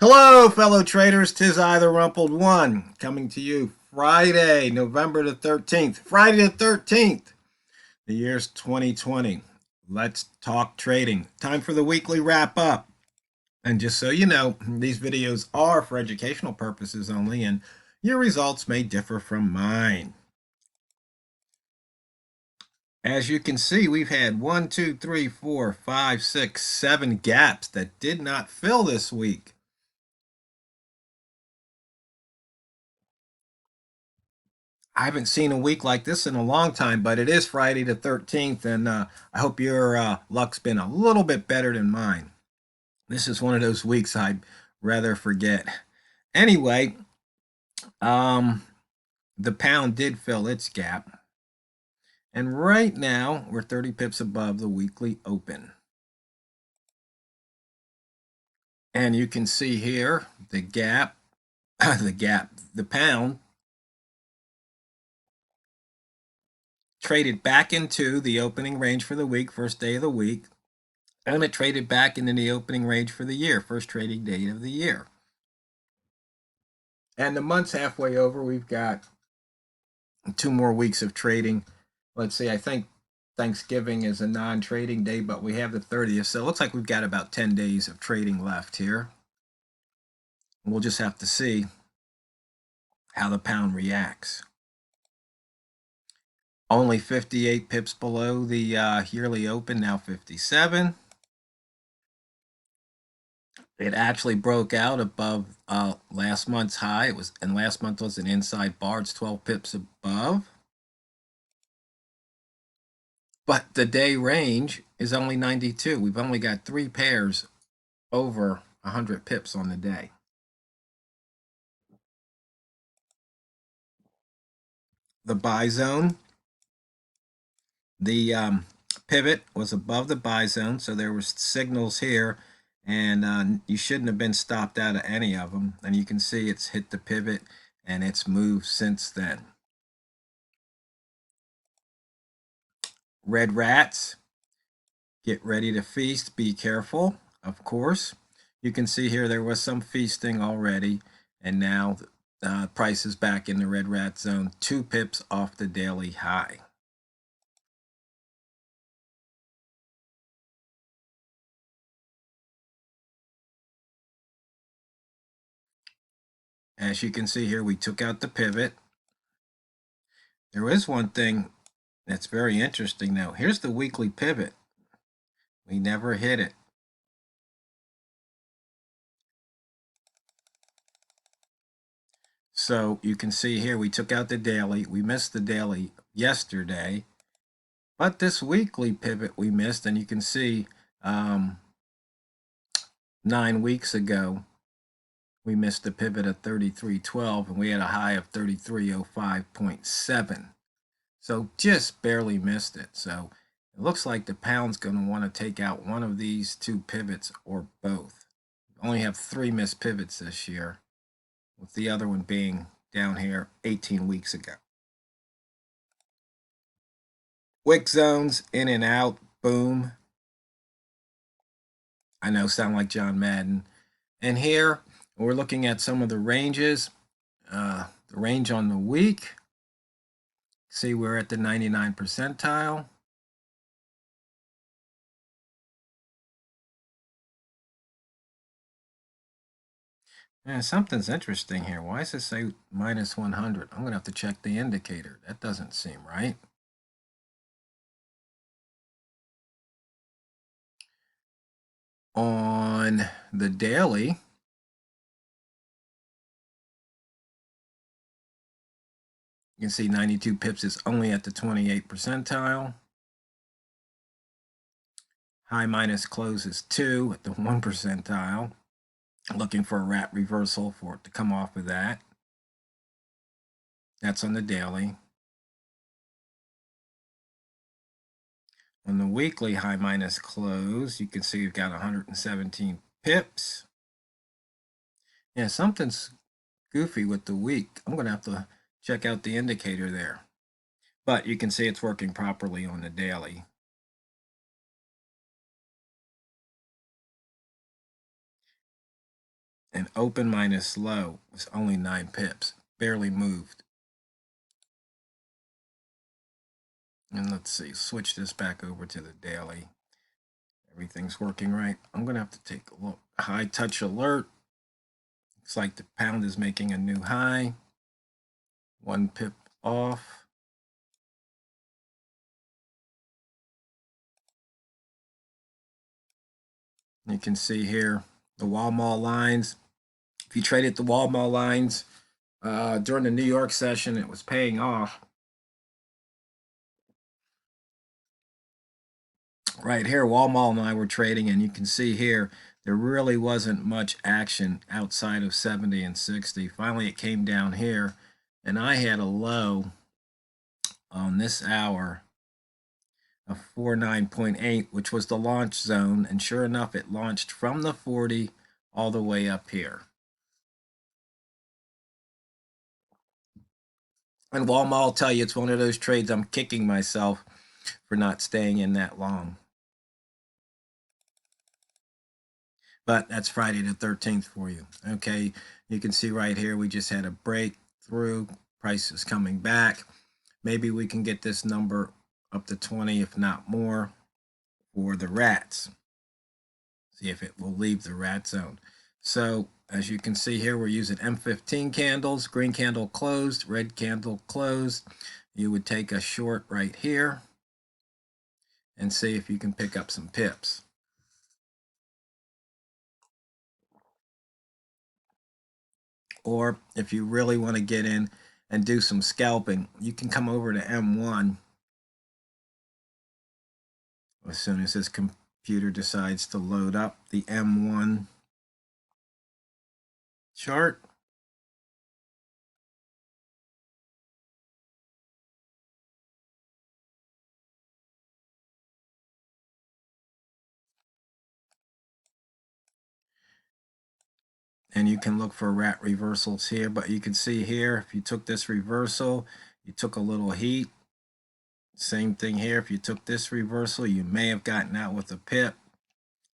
Hello, fellow traders. 'Tis I, TheRumpledOne, coming to you Friday, November the 13th. Friday the 13th. The year's 2020. Let's talk trading. Time for the weekly wrap up. And just so you know, these videos are for educational purposes only, and your results may differ from mine. As you can see, we've had 1, 2, 3, 4, 5, 6, 7 gaps that did not fill this week. I haven't seen a week like this in a long time, but it is Friday the 13th, and I hope your luck's been a little bit better than mine. This is one of those weeks I'd rather forget. Anyway, um, the pound did fill its gap, and right now we're 30 pips above the weekly open. And you can see here the gap, the pound traded back into the opening range for the week, first day of the week. And it traded back into the opening range for the year, first trading date of the year. And the month's halfway over. We've got 2 more weeks of trading. Let's see, I think Thanksgiving is a non-trading day, but we have the 30th. So it looks like we've got about 10 days of trading left here. We'll just have to see how the pound reacts. Only 58 pips below the yearly open, now 57. It actually broke out above last month's high. And last month was an inside bar. It's 12 pips above. But the day range is only 92. We've only got 3 pairs over 100 pips on the day. The buy zone, the pivot was above the buy zone, so there were signals here, and you shouldn't have been stopped out of any of them. And you can see it's hit the pivot, and it's moved since then. Red rats, get ready to feast. Be careful, of course. You can see here there was some feasting already, and now price is back in the red rat zone, 2 pips off the daily high. As you can see here, we took out the pivot. There is one thing that's very interesting though. Here's the weekly pivot. We never hit it. So you can see here we took out the daily. We missed the daily yesterday, but this weekly pivot we missed, and you can see 9 weeks ago we missed the pivot at 33.12, and we had a high of 33.05.7. So just barely missed it. So it looks like the pound's going to want to take out one of these 2 pivots or both. We only have 3 missed pivots this year, with the other one being down here 18 weeks ago. Wick zones, in and out, boom. I know, sound like John Madden. And here we're looking at some of the ranges. The range on the week. See, we're at the 99 percentile. And something's interesting here. Why does it say minus 100? I'm going to have to check the indicator. That doesn't seem right. On the daily, you can see 92 pips is only at the 28 percentile. High minus close is 2 at the 1 percentile. Looking for a rat reversal for it to come off of that. That's on the daily. On the weekly high minus close, you can see you've got 117 pips. Yeah, something's goofy with the week. I'm going to have to check out the indicator there. But you can see it's working properly on the daily. and open minus low was only 9 pips, barely moved. And let's see, switch this back over to the daily. Everything's working right. I'm going to have to take a look. High touch alert. Looks like the pound is making a new high. 1 pip off. You can see here the Wall Mall lines. If you traded the Wall Mall lines during the New York session, it was paying off. Right here, Wall Mall and I were trading, and you can see here there really wasn't much action outside of 70 and 60. Finally, it came down here, and I had a low on this hour of 49.8, which was the launch zone, and sure enough, it launched from the 40 all the way up here. And Wall Mall, I'll tell you, it's one of those trades I'm kicking myself for not staying in that long. But that's Friday the 13th for you. Okay, you can see right here we just had a breakthrough. Price is coming back. Maybe we can get this number up to 20, if not more, for the rats. See if it will leave the rat zone. So as you can see here, we're using M15 candles. Green candle closed, red candle closed. You would take a short right here and see if you can pick up some pips. Or if you really want to get in and do some scalping, you can come over to M1 as soon as this computer decides to load up the M1 chart. And you can look for rat reversals here, but you can see here, if you took this reversal, you took a little heat. Same thing here, if you took this reversal, you may have gotten out with a pip.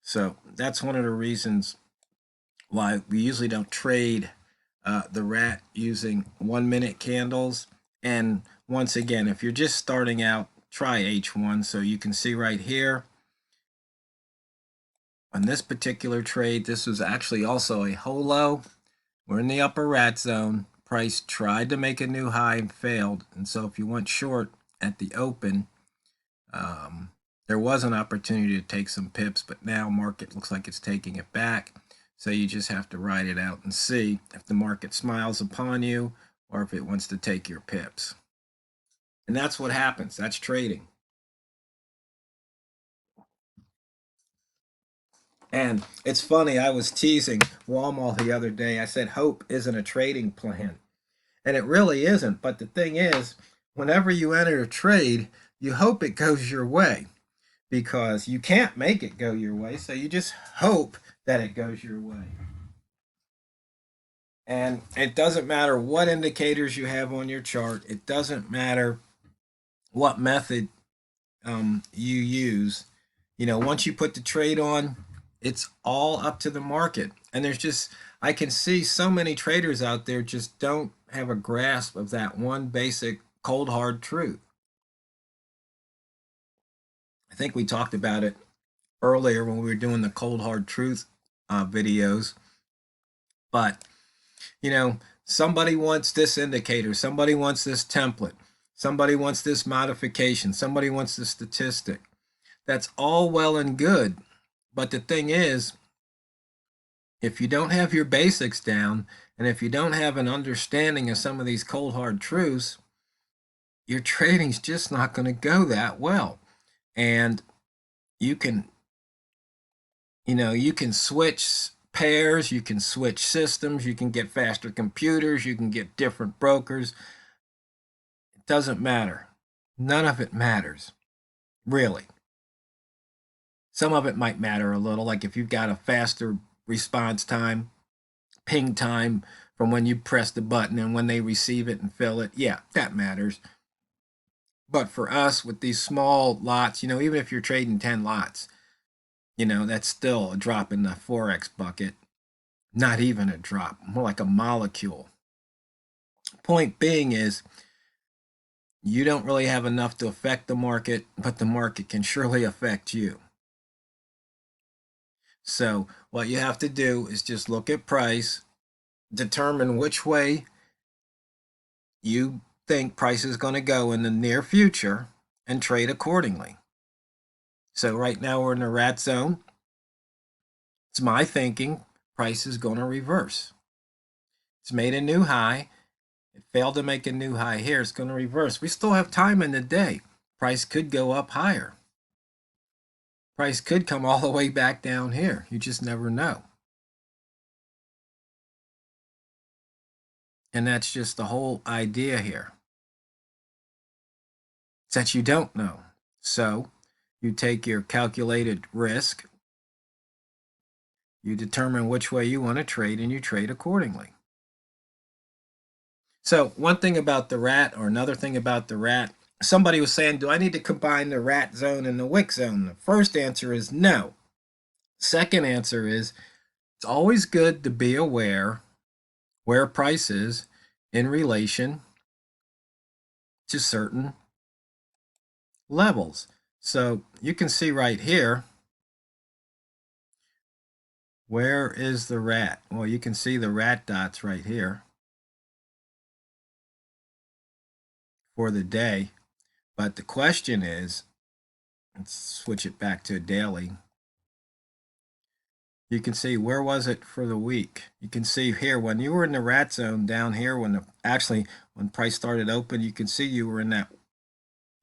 So that's one of the reasons why we usually don't trade the rat using 1 minute candles. And once again, if you're just starting out, try H1. So you can see right here on this particular trade, this was actually also a holo. We're in the upper rat zone. Price tried to make a new high and failed. And so if you went short at the open, there was an opportunity to take some pips, but now market looks like it's taking it back. So you just have to ride it out and see if the market smiles upon you or if it wants to take your pips. And that's what happens. That's trading. And it's funny, I was teasing Walmart the other day. I said, hope isn't a trading plan. And it really isn't. But the thing is, whenever you enter a trade, you hope it goes your way because you can't make it go your way. So you just hope that it goes your way. And it doesn't matter what indicators you have on your chart. It doesn't matter what method you use. You know, once you put the trade on, it's all up to the market. And there's just, I can see so many traders out there just don't have a grasp of that one basic cold hard truth. I think we talked about it earlier when we were doing the cold hard truth videos. But, you know, somebody wants this indicator, somebody wants this template, somebody wants this modification, somebody wants this statistic. That's all well and good. But the thing is, if you don't have your basics down, and if you don't have an understanding of some of these cold hard truths, your trading's just not going to go that well. And you can, you can switch pairs, you can switch systems, you can get faster computers, you can get different brokers. It doesn't matter. None of it matters, really. Some of it might matter a little, like if you've got a faster response time, ping time from when you press the button and when they receive it and fill it. Yeah, that matters. But for us with these small lots, even if you're trading 10 lots, that's still a drop in the Forex bucket. Not even a drop, more like a molecule. Point being is you don't really have enough to affect the market, but the market can surely affect you. So what you have to do is just look at price, determine which way you think price is going to go in the near future, and trade accordingly. So right now we're in the rat zone. It's my thinking price is going to reverse. It's made a new high. It failed to make a new high here. It's going to reverse. We still have time in the day. Price could go up higher. Price could come all the way back down here. You just never know. And that's just the whole idea here. It's that you don't know. So you take your calculated risk, you determine which way you want to trade, and you trade accordingly. So one thing about the rat, or another thing about the rat, somebody was saying, do I need to combine the rat zone and the wick zone? The first answer is no. Second answer is it's always good to be aware where price is in relation to certain levels. So you can see right here, where is the rat? Well, you can see the rat dots right here for the day. But the question is, let's switch it back to a daily. You can see where was it for the week. You can see here when you were in the rat zone down here, when price started open, you can see you were in that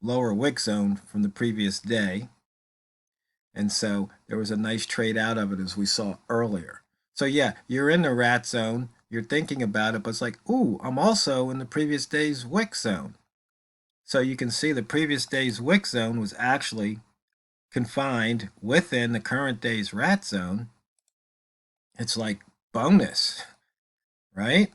lower wick zone from the previous day. And so there was a nice trade out of it, as we saw earlier. So yeah, you're in the rat zone, you're thinking about it, but it's like, ooh, I'm also in the previous day's wick zone. So you can see the previous day's wick zone was actually confined within the current day's rat zone. It's like bonus, right?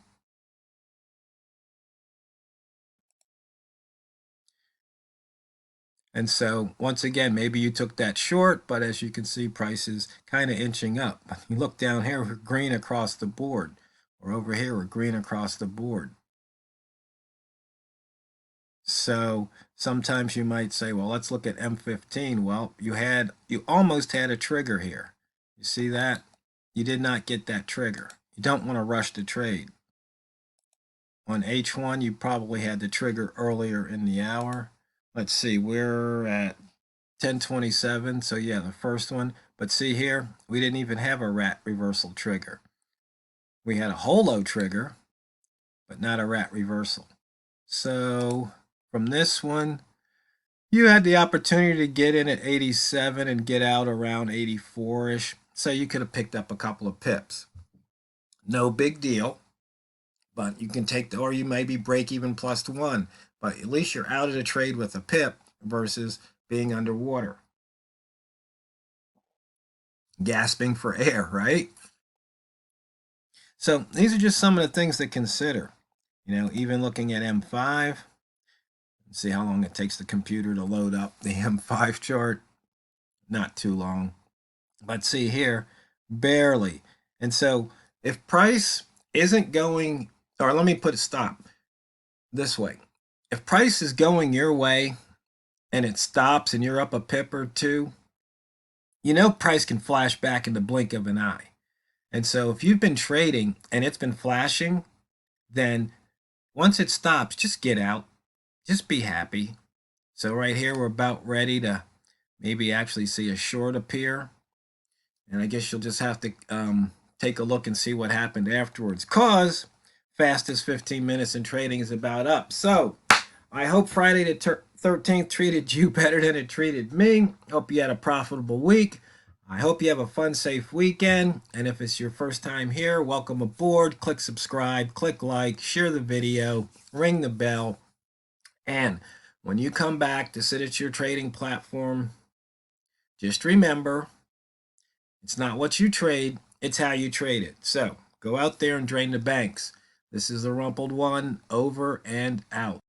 And so once again, maybe you took that short, but as you can see, prices kind of inching up. You look down here, we're green across the board, or over here, we're green across the board. So sometimes you might say, well, let's look at M15. Well, you almost had a trigger here. You see that? You did not get that trigger. You don't want to rush the trade. On H1, you probably had the trigger earlier in the hour. Let's see, we're at 1027. So yeah, the first one. But see here, we didn't even have a rat reversal trigger. We had a holo trigger, but not a rat reversal. So from this one, you had the opportunity to get in at 87 and get out around 84-ish. So you could have picked up a couple of pips. No big deal, but you can take or you maybe break even +1, but at least you're out of the trade with a pip versus being underwater. Gasping for air, right? So these are just some of the things to consider. Even looking at M5, see how long it takes the computer to load up the M5 chart. Not too long. But see here, barely. And so if price isn't going, or let me put a stop this way. If price is going your way and it stops and you're up a pip or two, price can flash back in the blink of an eye. And so if you've been trading and it's been flashing, then once it stops, just get out. Just be happy. So right here, we're about ready to maybe actually see a short appear. And I guess you'll just have to take a look and see what happened afterwards, because fastest 15 minutes in trading is about up. So I hope Friday the 13th treated you better than it treated me. Hope you had a profitable week. I hope you have a fun, safe weekend. And if it's your first time here, welcome aboard. Click subscribe, click like, share the video, ring the bell. And when you come back to sit at your trading platform, just remember, it's not what you trade, it's how you trade it. So go out there and drain the banks. This is TheRumpledOne, over and out.